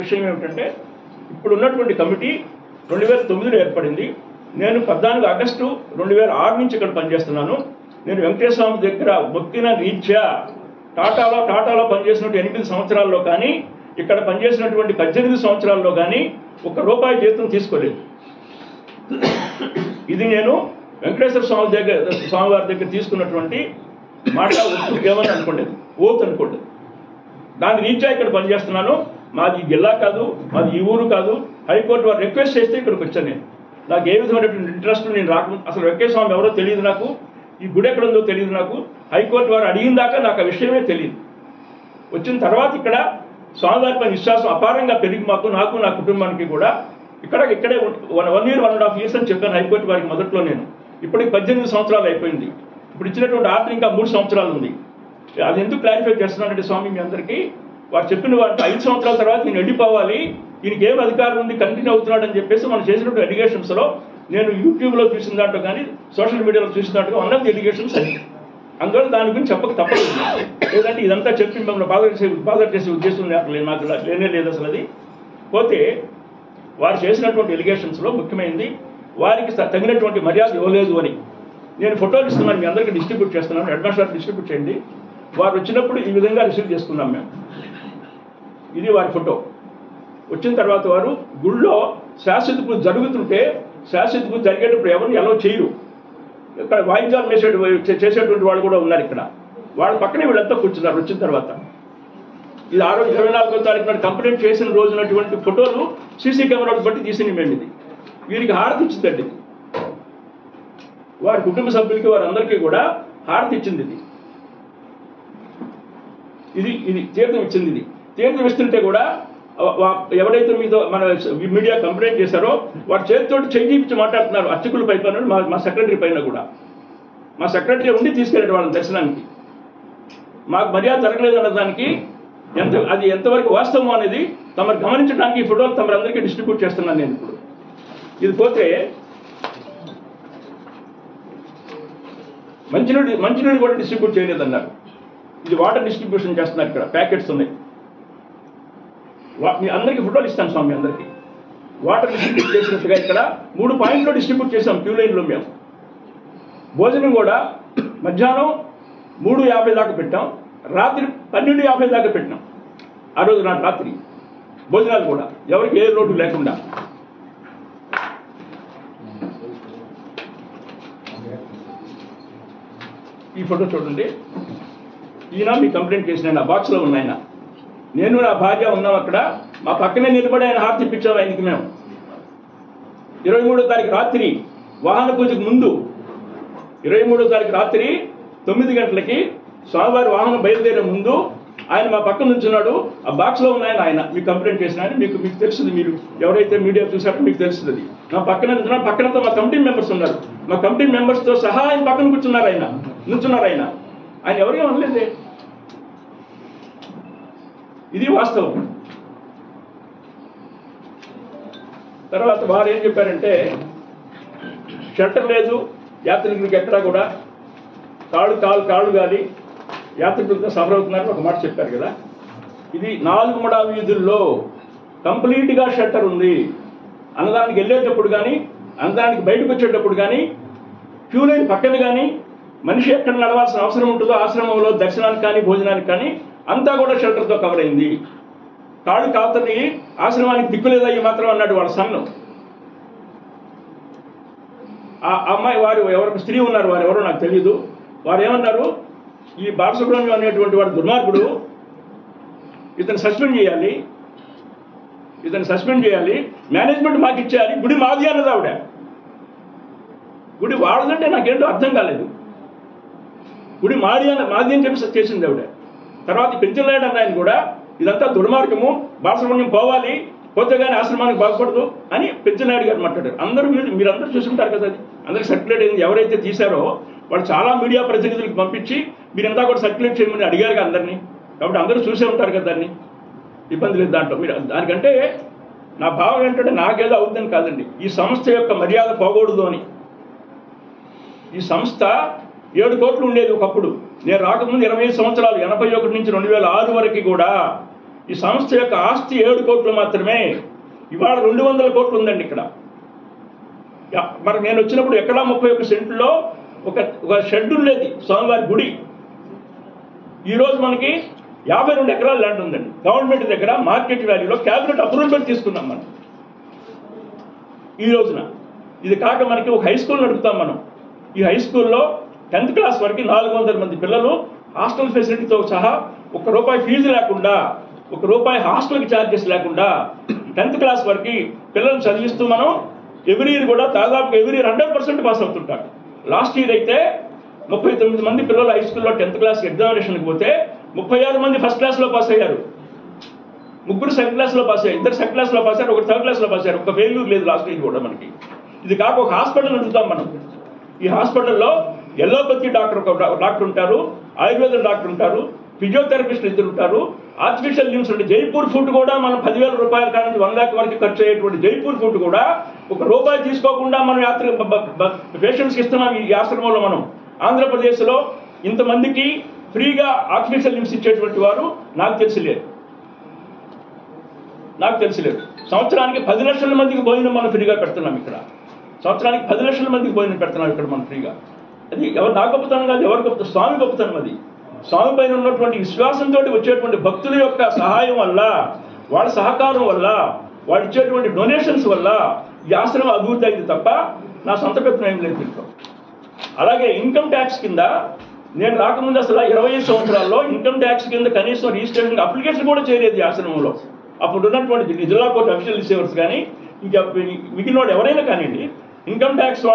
విషయం ఏమిటంటే ఇప్పుడు ఉన్నటువంటి కమిటీ 2009లో ఏర్పడింది. నేను 14 ఆగస్టు 2006 నుంచి ఇక్కడ పనిచేస్తున్నాను. నేను వెంకటేశ్వర స్వామి దగ్గర మొక్కిన రీత్యా టాటాలో పనిచేసినటువంటి 8 సంవత్సరాల్లో కానీ ఇక్కడ పనిచేసినటువంటి 18 సంవత్సరాల్లో కానీ ₹1 జీతం తీసుకోలేదు. ఇది నేను వెంకటేశ్వర స్వామి వారి దగ్గర తీసుకున్నటువంటి మాట ఏమని అనుకోలేదు, ఓత్ అనుకోలేదు. దాని రీత్యా ఇక్కడ పనిచేస్తున్నాను. మాది జిల్లా కాదు, మాది ఈ ఊరు కాదు. హైకోర్టు వారు రిక్వెస్ట్ చేస్తే ఇక్కడికి వచ్చాను. నేను నాకు ఏ విధమైనటువంటి ఇంట్రెస్ట్ నేను రాకుండా, అసలు వెంకటేశ్వర స్వామి ఎవరో తెలియదు నాకు, ఈ గుడి ఎక్కడ ఉందో తెలియదు నాకు. హైకోర్టు వారు అడిగిన దాకా నాకు ఆ విషయమే తెలియదు. వచ్చిన తర్వాత ఇక్కడ స్వామివారిపై విశ్వాసం అపారంగా పెరిగి నాకు నా కుటుంబానికి కూడా ఇక్కడే 1 year 1.5 years అని చెప్పాను హైకోర్టు వారికి మొదట్లో. నేను ఇప్పటికి 18 సంవత్సరాలు అయిపోయింది. ఇప్పుడు ఇచ్చినటువంటి ఆర్డర్ ఇంకా 3 సంవత్సరాలు ఉంది. అది ఎందుకు క్లారిఫై చేస్తున్నానంటే స్వామి మీ అందరికీ వారు చెప్పిన వాటి 5 సంవత్సరాల తర్వాత నేను వెళ్ళిపోవాలి, ఈయనకి ఏం అధికారం ఉంది, కంటిన్యూ అవుతున్నాడు అని చెప్పేసి మనం చేసినటువంటి ఎలిగేషన్స్లో నేను యూట్యూబ్లో చూసిన దాంట్లో కానీ సోషల్ మీడియాలో చూసిన దాంట్లో వన్ ఆఫ్ ది ఎలిగేషన్స్ అది. అందువల్ల దాని గురించి చెప్పక తప్పదు. లేదంటే ఇదంతా చెప్పి మిమ్మల్ని బాధ చేసే ఉద్దేశం నాకు లేనే లేదు అసలు. అది పోతే వారు చేసినటువంటి ఎలిగేషన్స్లో ముఖ్యమైనది వారికి తగినటువంటి మర్యాద ఇవ్వలేదు అని. నేను ఫోటోలు ఇస్తున్నాను, మీ అందరికీ డిస్ట్రిబ్యూట్ చేస్తున్నాను. అడ్వాన్స్ డిస్ట్రిబ్యూట్ చేయండి. వారు వచ్చినప్పుడు ఈ విధంగా రిసీవ్ చేసుకున్నాం మేము. ఇది వారి ఫోటో. వచ్చిన తర్వాత వారు గుళ్ళో శాశ్వత పూజ జరుగుతుంటే శాశ్వత పూజ జరిగేటప్పుడు ఎవరిని ఎలా చేయరు. ఇక్కడ వాయిద్యాలు చేసేటువంటి వాళ్ళు కూడా ఉన్నారు ఇక్కడ. వాళ్ళ పక్కనే వీళ్ళంతా కూర్చున్నారు. వచ్చిన తర్వాత ఇది 24వ తారీఖు నాడు కంప్లైంట్ చేసిన రోజునటువంటి ఫోటోలు సీసీ కెమెరాలు బట్టి తీసినవి మేము. ఇది వీరికి హారతి ఇచ్చిందండి. ఇది వారి కుటుంబ సభ్యులకి వారందరికీ కూడా హారతి ఇచ్చింది. ఇది తీర్థం ఇచ్చింది. ఇది తీర్థం ఇస్తుంటే కూడా ఎవరైతే మీతో మన మీడియా కంప్లైంట్ చేశారో వారి చేతితో చేయించి మాట్లాడుతున్నారు. అర్చకుల పైన మా సెక్రటరీ పైన కూడా. మా సెక్రటరీ ఉండి తీసుకెళ్ళాడు వాళ్ళని దర్శనానికి. మాకు మర్యాద జరగలేదు అన్నదానికి అది ఎంతవరకు వాస్తవం అనేది తమరు గమనించడానికి ఈ ఫోటోలు తమరందరికీ డిస్ట్రిబ్యూట్ చేస్తున్నాను నేను ఇప్పుడు. ఇది పోతే మంచినీళ్ళు కూడా డిస్ట్రిబ్యూట్ చేయలేదన్నారు. ఇది వాటర్ డిస్ట్రిబ్యూషన్ చేస్తున్నారు. ఇక్కడ ప్యాకెట్స్ ఉన్నాయి. మీ అందరికీ ఫోటోలు ఇస్తాను స్వామి. అందరికీ వాటర్ డిస్ట్రిబ్యూట్ చేసినట్టుగా ఇక్కడ 3 పాయింట్లు డిస్ట్రిబ్యూట్ చేసాం క్యూ లైన్లో మేము. భోజనం కూడా మధ్యాహ్నం 3:50 దాకా పెట్టాం, రాత్రి 12:50 దాకా పెట్టినాం. ఆ రోజు నాటి రాత్రి భోజనాలు కూడా ఎవరికి ఏ లోటు లేకుండా. ఈ ఫోటో చూడండి. ఈయన మీ కంప్లైంట్ చేసిన ఆ బాక్స్లో ఉన్నాయన. నేను నా భార్య ఉన్నాం అక్కడ. మా పక్కనే నిలబడి ఆయన హారతి ఇప్పించాం ఆయనకి మేము. 23వ తారీఖు రాత్రి వాహన పూజకు ముందు 23వ తారీఖు రాత్రి 9 గంటలకి స్వామివారి వాహనం బయలుదేరే ముందు ఆయన మా పక్కన నుంచున్నాడు. ఆ బాక్స్లో ఉన్నాయని ఆయన మీకు కంప్లైంట్ చేసిన ఆయన. మీకు తెలుస్తుంది, మీరు ఎవరైతే మీడియా చూసారో మీకు తెలుస్తుంది. నా పక్కన నుంచున్నాడు. పక్కనతో మా కమిటీ మెంబర్స్ ఉన్నారు. మా కమిటీ మెంబర్స్తో సహా ఆయన పక్కన కూర్చున్నారు. ఆయన ఎవరిగా అనలేదే. ఇది వాస్తవం. తర్వాత వారు ఏం చెప్పారంటే షట్టర్ లేదు యాత్రికులకి ఎక్కడా కూడా, కాళ్ళు గాలి యాత్రికులతో సఫర్ అవుతున్నారని ఒక మాట చెప్పారు కదా. ఇది 4 మడా వీధుల్లో కంప్లీట్గా షట్టర్ ఉంది. అన్నదానికి వెళ్ళేటప్పుడు కానీ అన్నదానికి బయటకు వచ్చేటప్పుడు కానీ క్యూ లైన్ పక్కన కానీ మనిషి ఎక్కడ నడవాల్సిన అవసరం ఉంటుందో ఆశ్రమంలో దర్శనానికి కానీ భోజనానికి కానీ అంతా కూడా షెల్టర్తో కవర్ అయింది. కాళ్ళు కాతని ఆశ్రమానికి దిక్కులేదా ఈ మాత్రం అన్నాడు వాళ్ళ సన్ను. ఆ అమ్మాయి వారు ఎవరికి స్త్రీ ఉన్నారు, వారు ఎవరో నాకు తెలియదు. వారు ఏమన్నారు, ఈ బాలసుబ్రహ్మణ్యం అనేటువంటి వాడు దుర్మార్గుడు, ఇతను సస్పెండ్ చేయాలి, మేనేజ్మెంట్ మాకు ఇచ్చేయాలి, గుడి మాది అన్నది ఆవిడ. గుడి వాడదంటే నాకేంటో అర్థం కాలేదు. గుడి మాది అని చెప్పి చేసింది ఆవిడ. తర్వాత పెంచలేడు అన్న ఆయన కూడా ఇదంతా దుర్మార్గము, బాలసుబ్రహ్మణ్యం పోవాలి, పోతే కానీ ఆశ్రమానికి బాగుపడదు అని పెంచనాయుడు గారు మాట్లాడారు. మీరందరూ చూసుకుంటారు కదా. అది అందరికి సర్క్యులేట్ అయింది. ఎవరైతే తీశారో వాళ్ళు చాలా మీడియా ప్రతినిధులకు పంపించి మీరంతా కూడా సర్క్యులేట్ చేయమని అడిగారు అందరినీ. కాబట్టి అందరూ చూసే ఉంటారు కదా. దాన్ని ఇబ్బంది లేదు దాంట్లో. మీరు దానికంటే నా భావం ఏంటంటే నాకేదో అవుతుందని కాదండి, ఈ సంస్థ యొక్క మర్యాద పోకూడదు అని. ఈ సంస్థ 7 కోట్లు ఉండేది ఒకప్పుడు. నేను రాకముందు 20 సంవత్సరాలు 81 నుంచి 2006 వరకు కూడా ఈ సంస్థ యొక్క ఆస్తి 7 కోట్లు మాత్రమే. ఇవాళ 200 కోట్లు ఉందండి ఇక్కడ. మరి నేను వచ్చినప్పుడు ఎక్కడా 31 సెంట్లో ఒక షెడ్ ఉండేది స్వామివారి గుడి. ఈరోజు మనకి 52 ఎకరాల ల్యాండ్ ఉందండి గవర్నమెంట్ దగ్గర. మార్కెట్ వాల్యూలో క్యాబినెట్ అప్రూవల్ తీసుకున్నాం మనం ఈ రోజున. ఇది కాక మనకి ఒక హై స్కూల్ నడుపుతాం మనం. ఈ హై స్కూల్లో 10th క్లాస్ వరకు 400 మంది పిల్లలు హాస్టల్ ఫెసిలిటీతో సహా ₹1 ఫీజు లేకుండా, ₹1 హాస్టల్కి ఛార్జెస్ లేకుండా 10th క్లాస్ వరకు పిల్లల్ని చదివిస్తూ మనం ఎవ్రీ ఇయర్ కూడా దాదాపు ఎవ్రీ ఇయర్ 100% పాస్ అవుతుంటారు. లాస్ట్ ఇయర్ అయితే 39 మంది పిల్లలు హై స్కూల్లో 10th క్లాస్ ఎగ్జామినేషన్కి పోతే 36 మంది ఫస్ట్ క్లాస్లో పాస్ అయ్యారు, 3 సెకండ్ క్లాస్లో పాస్ అయ్యారు, 2 సెకండ్ క్లాస్లో పాస్ అయ్యారు, 1 థర్డ్ క్లాస్లో పాస్ అయ్యారు. ఒక ఫెయిల్యూర్ లేదు లాస్ట్ ఇయర్ కూడా మనకి. ఇది కాక ఒక హాస్పిటల్ నడుపుతాం మనం. ఈ హాస్పిటల్లో ఎల్లోపతి డాక్టర్ ఉంటారు, ఆయుర్వేదం డాక్టర్ ఉంటారు, ఫిజియోథెరపిస్ట్ 2 ఉంటారు, ఆర్టిఫిషియల్ లిమ్స్ అంటే జైపూర్ ఫుడ్ కూడా మనం ₹10,000 కానీ 1 lakh వరకు ఖర్చు అయ్యేటువంటి జైపూర్ ఫుడ్ కూడా ₹1 తీసుకోకుండా మనం పేషెంట్స్కి ఇస్తున్నాం. ఈ ఆశ్రమంలో మనం ఆంధ్రప్రదేశ్లో ఇంతమందికి ఫ్రీగా ఆర్టిఫిషియల్ లిమ్స్ ఇచ్చేటువంటి వారు నాకు తెలిసిలేరు. సంవత్సరానికి 10 లక్షల మందికి భోజనం మనం ఫ్రీగా పెడుతున్నాం ఇక్కడ. సంవత్సరానికి 10 లక్షల మందికి భోజనం పెడుతున్నాం ఇక్కడ మనం ఫ్రీగా. అది ఎవరు నా గొప్పతనం కాదు, ఎవరి గొప్పతనం, స్వామి గొప్పతనం. అది స్వామి పైన ఉన్నటువంటి విశ్వాసంతో వచ్చేటువంటి భక్తుల యొక్క సహాయం వల్ల, వాళ్ళ సహకారం వల్ల, వాళ్ళు ఇచ్చేటువంటి డొనేషన్స్ వల్ల ఈ ఆశ్రమం అభివృద్ధి అయింది తప్ప నా సొంత పెత్తనం ఏం లేదు దీంట్లో. అలాగే ఇన్కమ్ ట్యాక్స్ కింద నేను రాకముందు అసలు 25 సంవత్సరాల్లో ఇన్కమ్ ట్యాక్స్ కింద కనీసం రిజిస్ట్రేషన్ అప్లికేషన్ కూడా చేయలేదు ఈ ఆశ్రమంలో. అప్పుడు ఉన్నటువంటి జిల్లా కోర్టు అఫీషియల్ రిసీవర్స్ కానీ ఇంకా మిగిలిన ఎవరైనా కానివ్వండి ఇన్కమ్ ట్యాక్స్